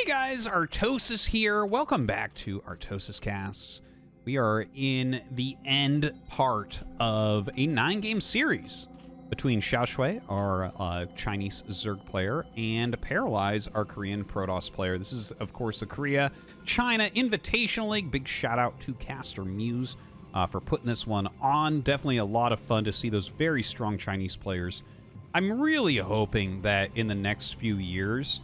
Hey guys, Artosis here. Welcome back to ArtosisCasts. We are in the end part of a 9-game series between XiaoShuai, our Chinese Zerg player, and Paralyze, our Korean Protoss player. This is, of course, the Korea-China Invitational League. Big shout out to CasterMuse for putting this one on. Definitely a lot of fun to see those very strong Chinese players. I'm really hoping that in the next few years,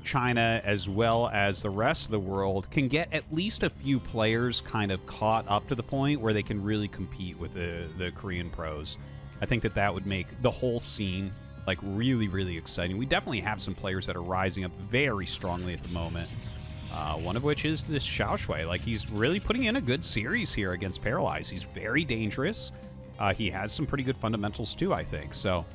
China, as well as the rest of the world, can get at least a few players kind of caught up to the point where they can really compete with the Korean pros. I think that would make the whole scene, like, really, really exciting. We definitely have some players that are rising up very strongly at the moment. One of which is this XiaoShuai. Like, he's really putting in a good series here against Paralyze. He's very dangerous. He has some pretty good fundamentals, too, I think. So,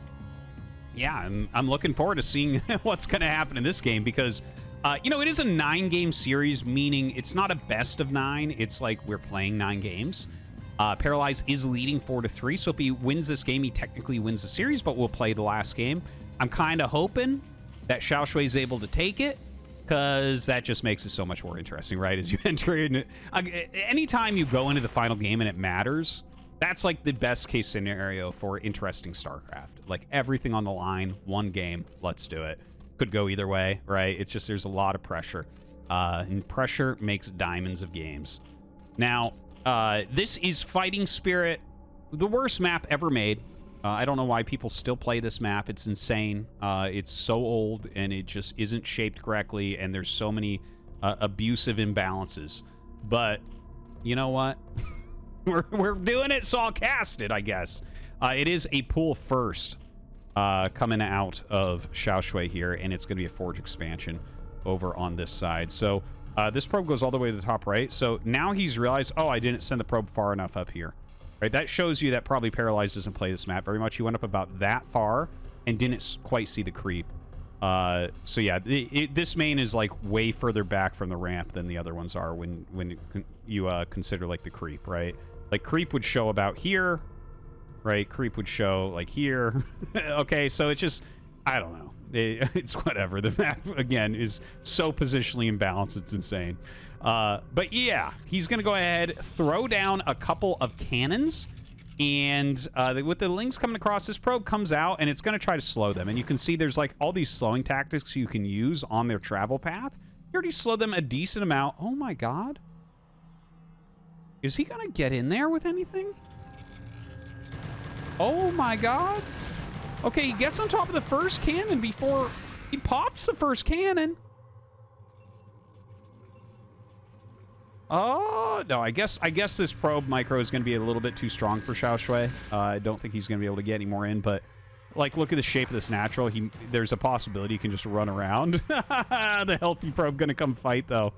yeah, I'm looking forward to seeing what's going to happen in this game because, it is a 9-game series, meaning it's not a best of 9. It's like we're playing 9 games. Paralyze is leading 4-3, so if he wins this game, he technically wins the series, but we'll play the last game. I'm kind of hoping that XiaoShuai is able to take it because that just makes it so much more interesting, right? As you enter in, anytime you go into the final game and it matters, that's like the best case scenario for interesting StarCraft. Like everything on the line, one game, let's do it. Could go either way, right? It's just there's a lot of pressure. And pressure makes diamonds of games. Now, this is Fighting Spirit, the worst map ever made. I don't know why people still play this map. It's insane. It's so old and it just isn't shaped correctly, and there's so many abusive imbalances. But you know what? We're doing it, so I'll cast it, I guess. It is a pool first coming out of XiaoShuai here, and it's going to be a Forge expansion over on this side. So this probe goes all the way to the top right. So now he's realized, oh, I didn't send the probe far enough up here. Right? That shows you that probably Paralyze doesn't play this map very much. He went up about that far and didn't quite see the creep. So yeah, this main is like way further back from the ramp than the other ones are when you consider like the creep, right? Like creep would show about here, right? Creep would show like here. Okay, so it's just, I don't know. It's whatever. The map, again, is so positionally imbalanced, it's insane. But yeah, he's going to go ahead, throw down a couple of cannons, and with the links coming across, this probe comes out, and it's going to try to slow them. And you can see there's like all these slowing tactics you can use on their travel path. You already slowed them a decent amount. Oh my god. Is he going to get in there with anything? Oh my god. Okay, he gets on top of the first cannon before he pops the first cannon. Oh, no, I guess this probe micro is going to be a little bit too strong for XiaoShuai. I don't think he's going to be able to get any more in, but like, look at the shape of this natural. There's a possibility he can just run around. The healthy probe going to come fight, though.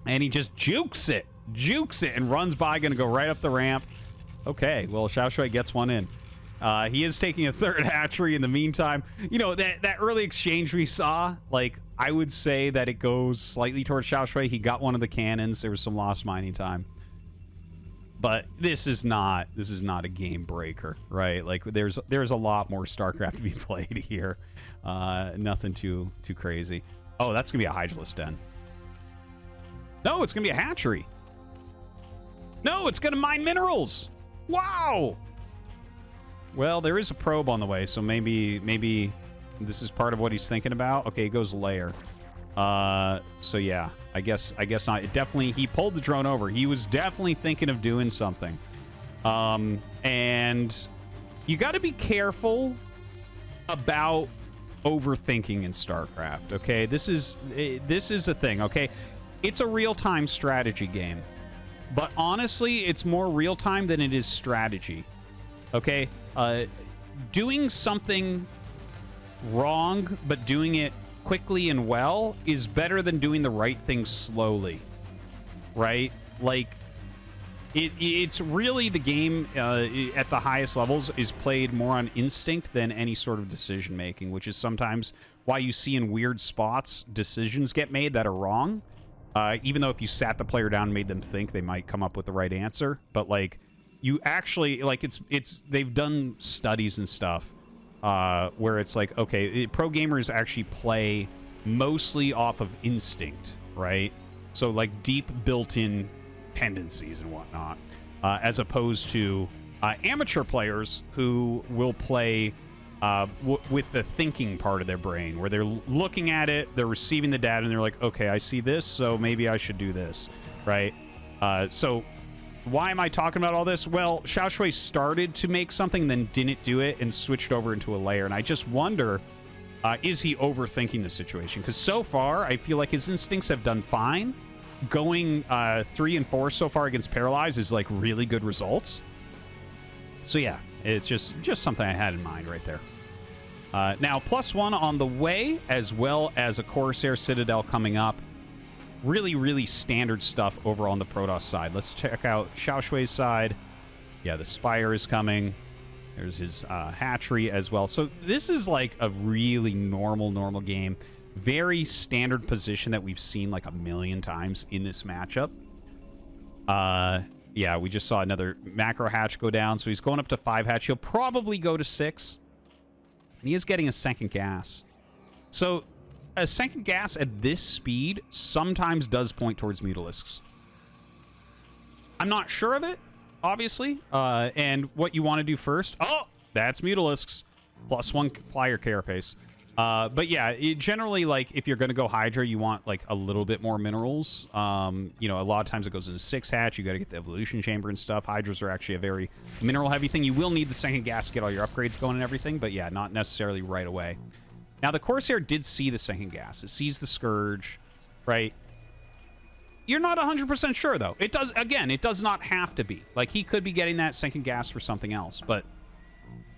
And he just jukes it, and runs by, going to go right up the ramp. Okay, well, XiaoShuai gets one in. He is taking a third hatchery in the meantime. You know, that early exchange we saw, like, I would say that it goes slightly towards XiaoShuai. He got one of the cannons. There was some lost mining time. But this is not a game breaker, right? Like, there's a lot more StarCraft to be played here. Nothing too crazy. Oh, that's going to be a Hydralisk Den. No, it's going to be a hatchery. No, it's going to mine minerals. Wow! Well, there is a probe on the way, so maybe this is part of what he's thinking about. Okay, he goes layer. So yeah, I guess not. He pulled the drone over. He was definitely thinking of doing something. And you got to be careful about overthinking in StarCraft. Okay, this is a thing. Okay, it's a real-time strategy game, but honestly, it's more real-time than it is strategy. Okay, doing something wrong, but doing it quickly and well is better than doing the right thing slowly, right? Like, it's really the game at the highest levels is played more on instinct than any sort of decision making, which is sometimes why you see in weird spots decisions get made that are wrong, even though if you sat the player down and made them think, they might come up with the right answer. But like, you actually, like, they've done studies and stuff where it's like, okay, pro gamers actually play mostly off of instinct, right? So like deep built-in tendencies and whatnot, as opposed to amateur players who will play with the thinking part of their brain, where they're looking at it, they're receiving the data, and they're like, okay, I see this, so maybe I should do this, right? So why am I talking about all this? Well, XiaoShuai started to make something, then didn't do it, and switched over into a layer, and I just wonder, is he overthinking the situation? Because so far, I feel like his instincts have done fine. Going 3 and 4 so far against Paralyze is like really good results. So yeah, it's just something I had in mind right there. Now, +1 on the way, as well as a Corsair Citadel coming up. Really, really standard stuff over on the Protoss side. Let's check out XiaoShuai's side. Yeah, the Spire is coming. There's his hatchery as well. So this is like a really normal game. Very standard position that we've seen like a million times in this matchup. Yeah, we just saw another macro hatch go down, so he's going up to 5 hatch. He'll probably go to 6. And he is getting a second gas. So a second gas at this speed sometimes does point towards Mutalisks. I'm not sure of it, obviously. And what you want to do first... Oh, that's Mutalisks. +1 flyer carapace. But yeah, generally, like, if you're going to go Hydra, you want, like, a little bit more minerals. You know, a lot of times it goes into 6 hatch. You got to get the evolution chamber and stuff. Hydras are actually a very mineral-heavy thing. You will need the second gas to get all your upgrades going and everything, but yeah, not necessarily right away. Now, the Corsair did see the second gas. It sees the Scourge, right? You're not 100% sure, though. It does, again, it does not have to be. Like, he could be getting that second gas for something else, but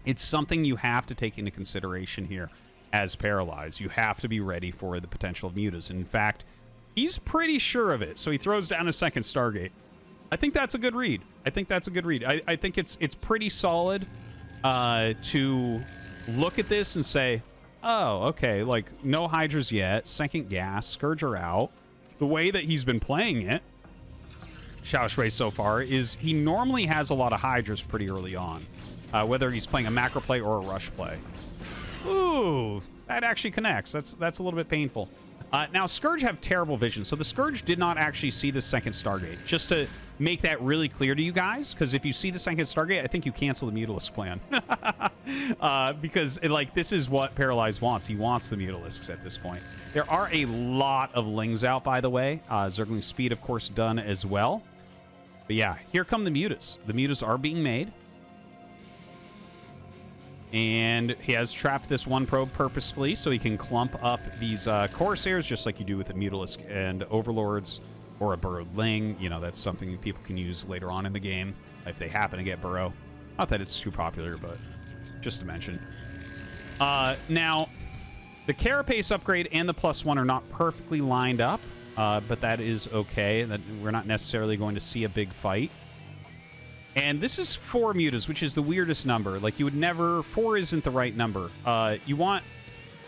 it's something you have to take into consideration here. As Paralyze, you have to be ready for the potential of mutas. In fact, he's pretty sure of it, so he throws down a second Stargate. I think that's a good read. I think it's pretty solid to look at this and say, oh, okay, like, no Hydras yet, second gas, Scourge are out. The way that he's been playing it, XiaoShuai so far, is he normally has a lot of Hydras pretty early on, whether he's playing a macro play or a rush play. Ooh, that actually connects. That's a little bit painful. Now, Scourge have terrible vision, so the Scourge did not actually see the second Stargate. Just to make that really clear to you guys, because if you see the second Stargate, I think you cancel the Mutalisk plan. Because, like, this is what Paralyze wants. He wants the Mutalisks at this point. There are a lot of Lings out, by the way. Zergling Speed, of course, done as well. But yeah, here come the Mutas. The Mutas are being made. And he has trapped this one probe purposefully so he can clump up these Corsairs, just like you do with a Mutalisk and Overlords or a Burrowed Ling. You know, that's something that people can use later on in the game if they happen to get Burrow. Not that it's too popular, but just to mention. Now, the Carapace upgrade and the +1 are not perfectly lined up, but that is okay. That we're not necessarily going to see a big fight. And this is 4 mutas, which is the weirdest number. Like, you would never... 4 isn't the right number. You want...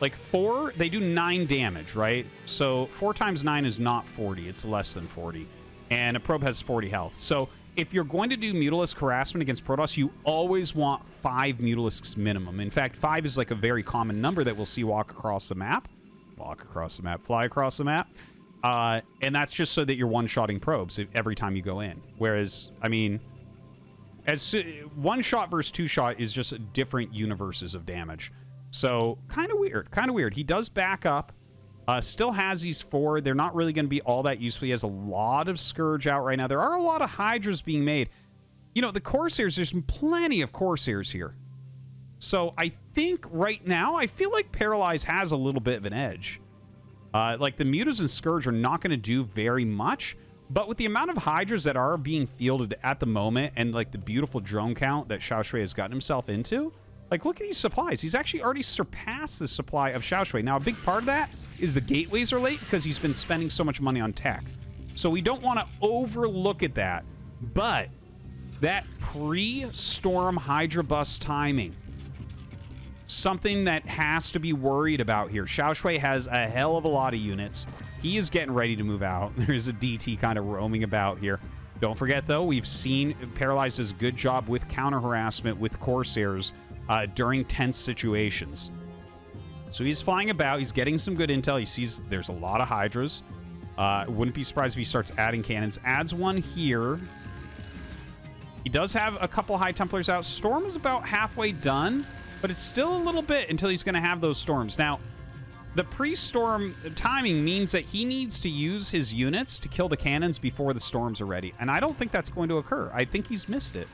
Like, 4, they do 9 damage, right? So, 4 times 9 is not 40. It's less than 40. And a probe has 40 health. So, if you're going to do Mutalisk harassment against Protoss, you always want 5 Mutalisks minimum. In fact, 5 is, like, a very common number that we'll see walk across the map. Walk across the map. Fly across the map. And that's just so that you're one-shotting probes every time you go in. Whereas, I mean... As one shot versus 2 shot is just different universes of damage. So, kind of weird. He does back up. Still has these 4. They're not really going to be all that useful. He has a lot of Scourge out right now. There are a lot of Hydras being made. You know, the Corsairs, there's plenty of Corsairs here. So, I think right now, I feel like Paralyze has a little bit of an edge. Like, the Mutas and Scourge are not going to do very much. But with the amount of Hydras that are being fielded at the moment and, like, the beautiful drone count that XiaoShuai has gotten himself into, like, look at these supplies. He's actually already surpassed the supply of XiaoShuai. Now, a big part of that is the gateways are late because he's been spending so much money on tech. So we don't want to overlook at that. But that pre-storm Hydra bus timing, something that has to be worried about here. XiaoShuai has a hell of a lot of units. He is getting ready to move out. There's a DT kind of roaming about here. Don't forget, though, we've seen Paralyze does a good job with counter-harassment with Corsairs during tense situations. So he's flying about. He's getting some good intel. He sees there's a lot of Hydras. Wouldn't be surprised if he starts adding cannons. Adds one here. He does have a couple High Templars out. Storm is about halfway done, but it's still a little bit until he's going to have those storms. Now, the pre-storm timing means that he needs to use his units to kill the cannons before the storms are ready. And I don't think that's going to occur. I think he's missed it.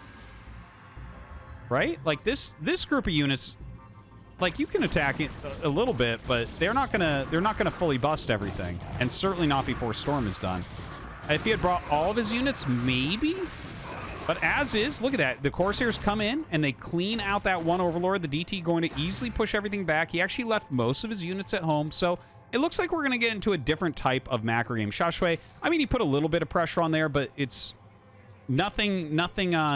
Right? Like this group of units, like you can attack it a little bit, but they're not gonna fully bust everything, and certainly not before storm is done. If he had brought all of his units, maybe. But as is, look at that. The Corsairs come in and they clean out that one Overlord. The DT going to easily push everything back. He actually left most of his units at home, so it looks like we're going to get into a different type of macro game. XiaoShuai, I mean, he put a little bit of pressure on there, but it's nothing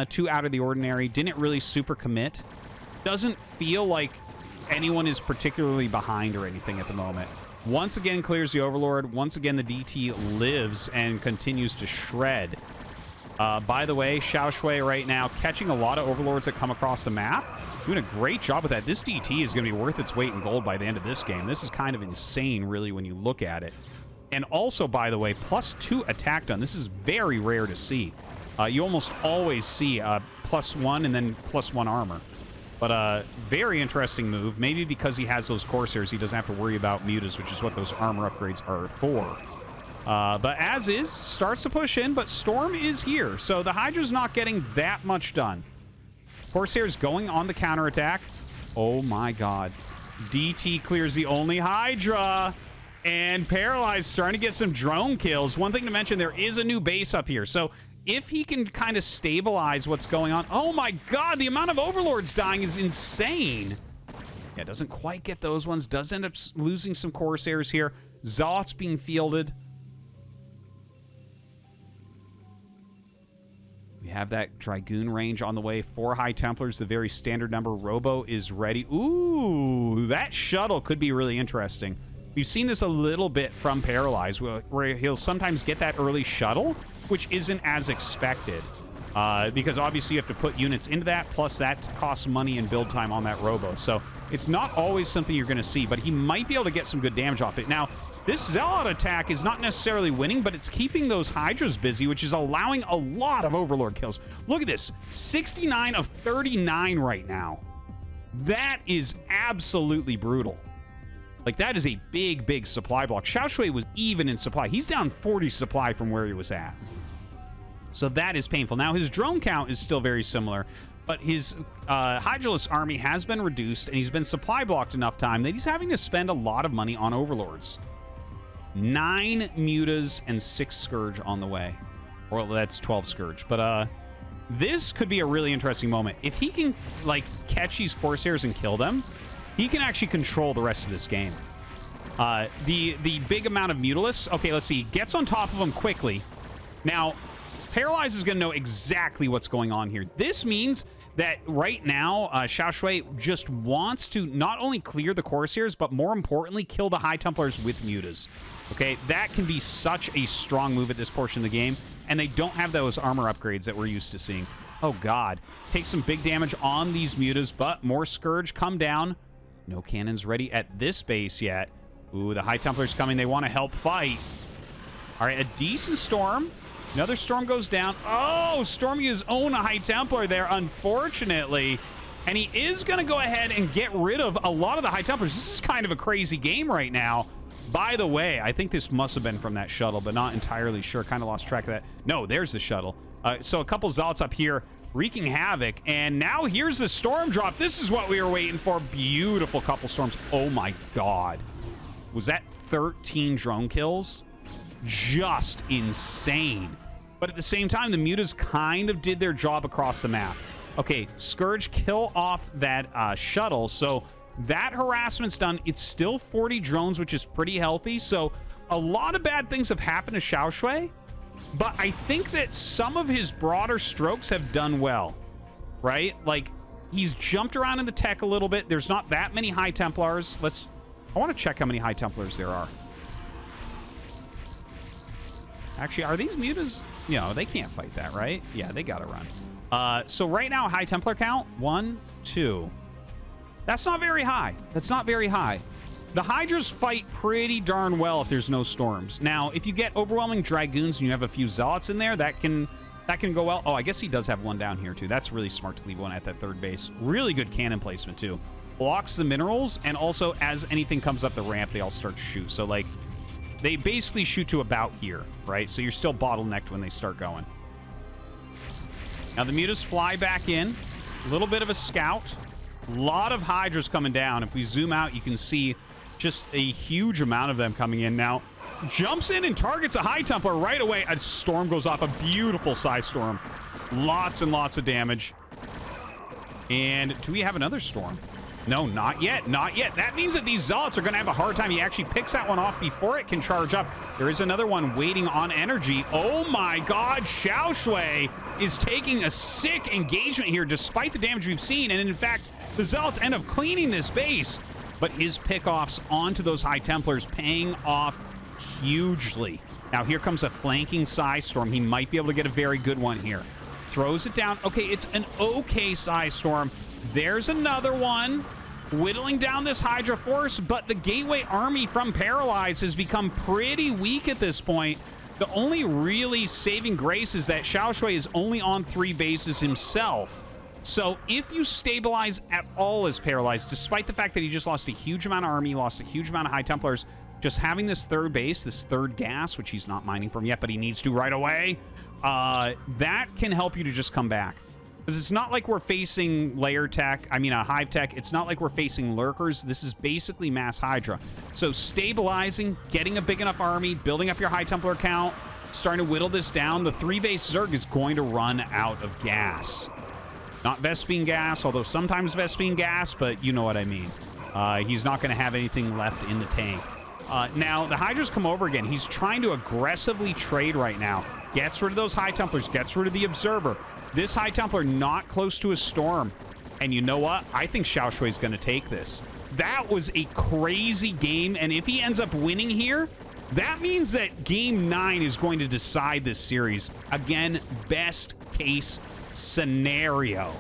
too out of the ordinary. Didn't really super commit. Doesn't feel like anyone is particularly behind or anything at the moment. Once again, clears the Overlord. Once again, the DT lives and continues to shred. By the way, XiaoShuai right now catching a lot of Overlords that come across the map. Doing a great job with that. This DT is going to be worth its weight in gold by the end of this game. This is kind of insane, really, when you look at it. And also, by the way, +2 attack done. This is very rare to see. You almost always see +1 and then +1 armor. But very interesting move. Maybe because he has those Corsairs, he doesn't have to worry about mutas, which is what those armor upgrades are for. But as is, starts to push in, but Storm is here. So the Hydra's not getting that much done. Corsairs going on the counterattack. Oh my god. DT clears the only Hydra. And Paralyze starting to get some drone kills. One thing to mention, there is a new base up here. So if he can kind of stabilize what's going on. Oh my god, the amount of Overlords dying is insane. Yeah, doesn't quite get those ones. Does end up losing some Corsairs here. Zealots being fielded. We have that Dragoon range on the way. 4 High Templars, the very standard number. Robo is ready. Ooh, that shuttle could be really interesting. We've seen this a little bit from Paralyze, where he'll sometimes get that early shuttle, which isn't as expected. Because obviously you have to put units into that, plus that costs money and build time on that Robo. So it's not always something you're going to see, but he might be able to get some good damage off it. Now, this Zealot attack is not necessarily winning, but it's keeping those Hydras busy, which is allowing a lot of Overlord kills. Look at this. 69 of 39 right now. That is absolutely brutal. Like, that is a big, big supply block. XiaoShuai was even in supply. He's down 40 supply from where he was at. So that is painful. Now, his drone count is still very similar, but his Hydraless army has been reduced, and he's been supply blocked enough time that he's having to spend a lot of money on Overlords. 9 Mutas and 6 Scourge on the way. Well, that's 12 Scourge. But this could be a really interesting moment. If he can, like, catch these Corsairs and kill them, he can actually control the rest of this game. The big amount of Mutalisks. Okay, let's see. Gets on top of them quickly. Now, Paralyze is going to know exactly what's going on here. This means that right now, XiaoShuai just wants to not only clear the Corsairs, but more importantly, kill the High Templars with Mutas. Okay, that can be such a strong move at this portion of the game, and they don't have those armor upgrades that we're used to seeing. Oh, God. Take some big damage on these Mutas, but more Scourge come down. No cannons ready at this base yet. Ooh, the High Templars coming. They want to help fight. All right, a decent Storm. Another Storm goes down. Oh, storming his own High Templar there, unfortunately. And he is going to go ahead and get rid of a lot of the High Templars. This is kind of a crazy game right now. By the way, I think this must have been from that shuttle, but not entirely sure. Kind of lost track of that. No, there's the shuttle. So a couple Zealots up here wreaking havoc. And now here's the Storm drop. This is what we were waiting for. Beautiful couple Storms. Oh, my God. Was that 13 drone kills? Just insane. But at the same time, the Mutas kind of did their job across the map. Okay, Scourge kill off that shuttle, so that harassment's done. It's still 40 drones, which is pretty healthy, so a lot of bad things have happened to XiaoShuai, but I think that some of his broader strokes have done well, right? Like, he's jumped around in the tech a little bit. There's not that many High Templars. I want to check how many High Templars there are. Actually, are these Mutas? You know, they can't fight that, right? Yeah, they gotta run. So right now, High Templar count, 1, 2. That's not very high. That's not very high. The Hydras fight pretty darn well if there's no storms. Now, if you get overwhelming Dragoons and you have a few Zealots in there, that can go well. Oh, I guess he does have one down here, too. That's really smart to leave one at that third base. Really good cannon placement, too. Blocks the minerals, and also, as anything comes up the ramp, they all start to shoot. So, like, they basically shoot to about here, right? So you're still bottlenecked when they start going. Now, the Mutas fly back in. A little bit of a scout. A lot of Hydras coming down. If we zoom out, you can see just a huge amount of them coming in. Now, jumps in and targets a High Templar right away. A storm goes off. A beautiful Psy Storm. Lots and lots of damage. And do we have another storm? No, not yet. Not yet. That means that these Zealots are going to have a hard time. He actually picks that one off before it can charge up. There is another one waiting on energy. Oh my god, XiaoShuai is taking a sick engagement here despite the damage we've seen. And in fact, the Zealots end up cleaning this base. But his pickoffs onto those High Templars paying off hugely. Now here comes a flanking Psy Storm. He might be able to get a very good one here. Throws it down. Okay, it's an okay Psy Storm. There's another one whittling down this Hydra force, but the Gateway Army from Paralyze has become pretty weak at this point. The only really saving grace is that XiaoShuai is only on 3 bases himself. So if you stabilize at all as Paralyzed, despite the fact that he just lost a huge amount of army, lost a huge amount of High Templars, just having this third base, this third gas, which he's not mining from yet, but he needs to right away, that can help you to just come back. Because it's not like we're facing layer tech, hive tech. It's not like we're facing lurkers. This is basically mass Hydra. So stabilizing, getting a big enough army, building up your High Templar count, starting to whittle this down. The 3-base Zerg is going to run out of gas. Not Vespene gas, although sometimes Vespene gas, but you know what I mean. He's not going to have anything left in the tank. Now, the Hydras come over again. He's trying to aggressively trade right now. Gets rid of those High Templars, gets rid of the Observer. This High Templar not close to a storm. And you know what? I think XiaoShuai is going to take this. That was a crazy game, and if he ends up winning here, that means that Game 9 is going to decide this series. Again, best case scenario.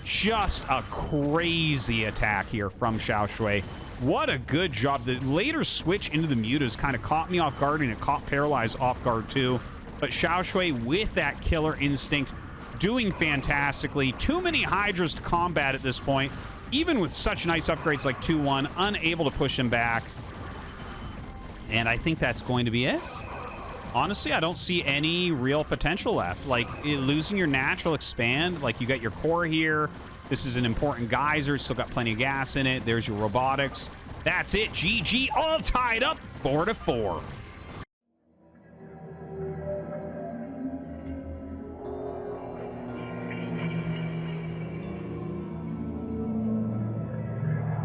Just a crazy attack here from XiaoShuai. What a good job. The later switch into the Mutas kind of caught me off guard, and it caught Paralyze off guard too. But XiaoShuai with that killer instinct doing fantastically. Too many Hydras to combat at this point. Even with such nice upgrades like 2-1, unable to push him back. And I think that's going to be it. Honestly, I don't see any real potential left. Like, losing your natural expand, like you got your core here. This is an important geyser, still got plenty of gas in it. There's your robotics. That's it, GG, all tied up 4-4.